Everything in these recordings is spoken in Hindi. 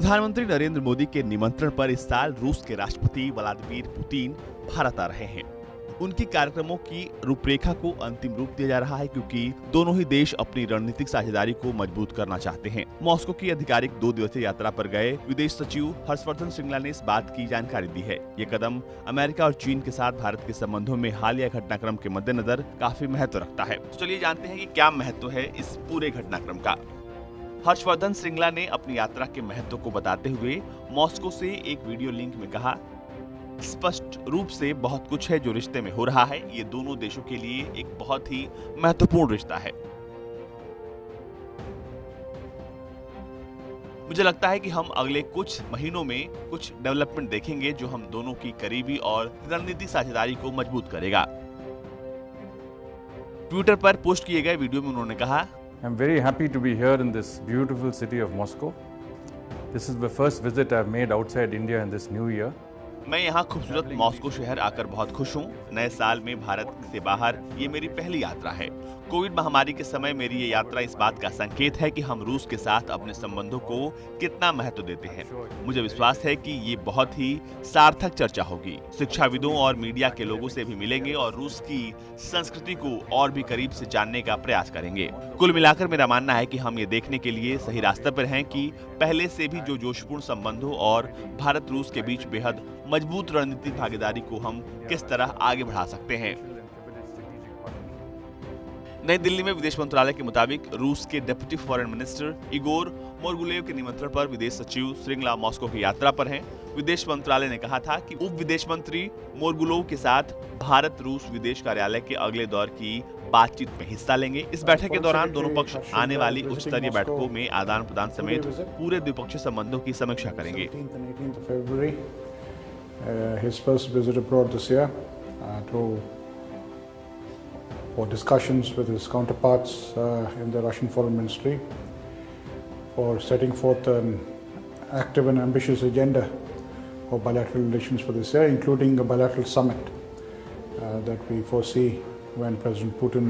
प्रधानमंत्री नरेंद्र मोदी के निमंत्रण पर इस साल रूस के राष्ट्रपति व्लादिमीर पुतिन भारत आ रहे हैं। उनकी कार्यक्रमों की रूपरेखा को अंतिम रूप दिया जा रहा है क्योंकि दोनों ही देश अपनी रणनीतिक साझेदारी को मजबूत करना चाहते हैं। मॉस्को की आधिकारिक 2 दिवसीय यात्रा पर गए विदेश सचिव हर्षवर्धन श्रृंगला ने इस बात की जानकारी दी है। ये कदम अमेरिका और चीन के साथ भारत के संबंधों में हालिया घटनाक्रम के मद्देनजर काफी महत्व रखता है। तो चलिए जानते हैं कि क्या महत्व है इस पूरे घटनाक्रम का। हर्षवर्धन श्रृंगला ने अपनी यात्रा के महत्व को बताते हुए मॉस्को से एक वीडियो लिंक में कहा, स्पष्ट रूप से बहुत कुछ है जो रिश्ते में हो रहा है। ये दोनों देशों के लिए एक बहुत ही महत्वपूर्ण रिश्ता है। मुझे लगता है कि हम अगले कुछ महीनों में कुछ डेवलपमेंट देखेंगे जो हम दोनों की करीबी और रणनीतिक साझेदारी को मजबूत करेगा। ट्विटर पर पोस्ट किए गए वीडियो में उन्होंने कहा, I'm very happy to be here in this beautiful city of Moscow. This is the first visit I've made outside India in this new year. मैं यहाँ खूबसूरत मॉस्को शहर आकर बहुत खुश हूँ। नए साल में भारत से बाहर ये मेरी पहली यात्रा है। कोविड महामारी के समय मेरी ये यात्रा इस बात का संकेत है कि हम रूस के साथ अपने संबंधों को कितना महत्व देते हैं। मुझे विश्वास है कि ये बहुत ही सार्थक चर्चा होगी। शिक्षाविदों और मीडिया के लोगों से भी मिलेंगे और रूस की संस्कृति को और भी करीब से जानने का प्रयास करेंगे। कुल मिलाकर मेरा मानना है कि हम ये देखने के लिए सही रास्ते पर हैं कि पहले से भी जो जोशपूर्ण संबंधों और भारत रूस के बीच बेहद मजबूत रणनीतिक भागीदारी को हम किस तरह आगे बढ़ा सकते हैं। नई दिल्ली में विदेश मंत्रालय के मुताबिक रूस के डिप्टी फॉरेन मिनिस्टर इगोर मोर्गुलेव के निमंत्रण पर विदेश सचिव श्रृंगला मॉस्को की यात्रा पर हैं। विदेश मंत्रालय ने कहा था कि उप विदेश मंत्री मोर्गुलोव के साथ भारत रूस विदेश कार्यालय के अगले दौर की बातचीत में हिस्सा लेंगे। इस बैठक के दौरान दोनों पक्ष आने वाली उच्च स्तरीय बैठकों में आदान प्रदान समेत पूरे द्विपक्षीय संबंधों की समीक्षा करेंगे। His first visit abroad this year for discussions with his counterparts in the Russian Foreign Ministry for setting forth an active and ambitious agenda for bilateral relations for this year, including a bilateral summit that we foresee when President Putin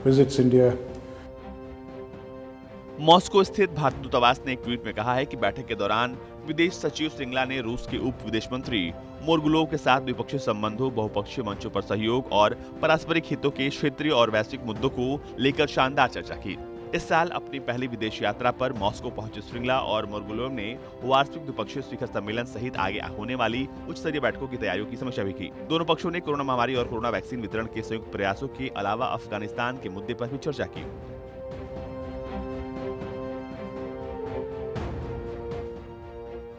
visits India. Moscow स्थित भारतीय दूतावास ने एक ट्वीट में कहा है कि बैठक के दौरान विदेश सचिव श्रृंगला ने रूस के उप विदेश मंत्री मोर्गुलोव के साथ द्विपक्षीय संबंधों, बहुपक्षीय मंचों पर सहयोग और पारस्परिक हितों के क्षेत्रीय और वैश्विक मुद्दों को लेकर शानदार चर्चा की। इस साल अपनी पहली विदेश यात्रा पर मॉस्को पहुंचे श्रृंगला और मोर्गुलोव ने वार्षिक द्विपक्षीय शिखर सम्मेलन सहित आगे होने वाली उच्च स्तरीय बैठकों की तैयारियों की समीक्षा भी की। दोनों पक्षों ने कोरोना महामारी और कोरोना वैक्सीन वितरण के संयुक्त प्रयासों के अलावा अफगानिस्तान के मुद्दे पर भी चर्चा की।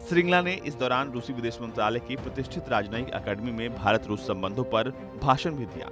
श्रृंगला ने इस दौरान रूसी विदेश मंत्रालय की प्रतिष्ठित राजनयिक अकादमी में भारत रूस संबंधों पर भाषण भी दिया।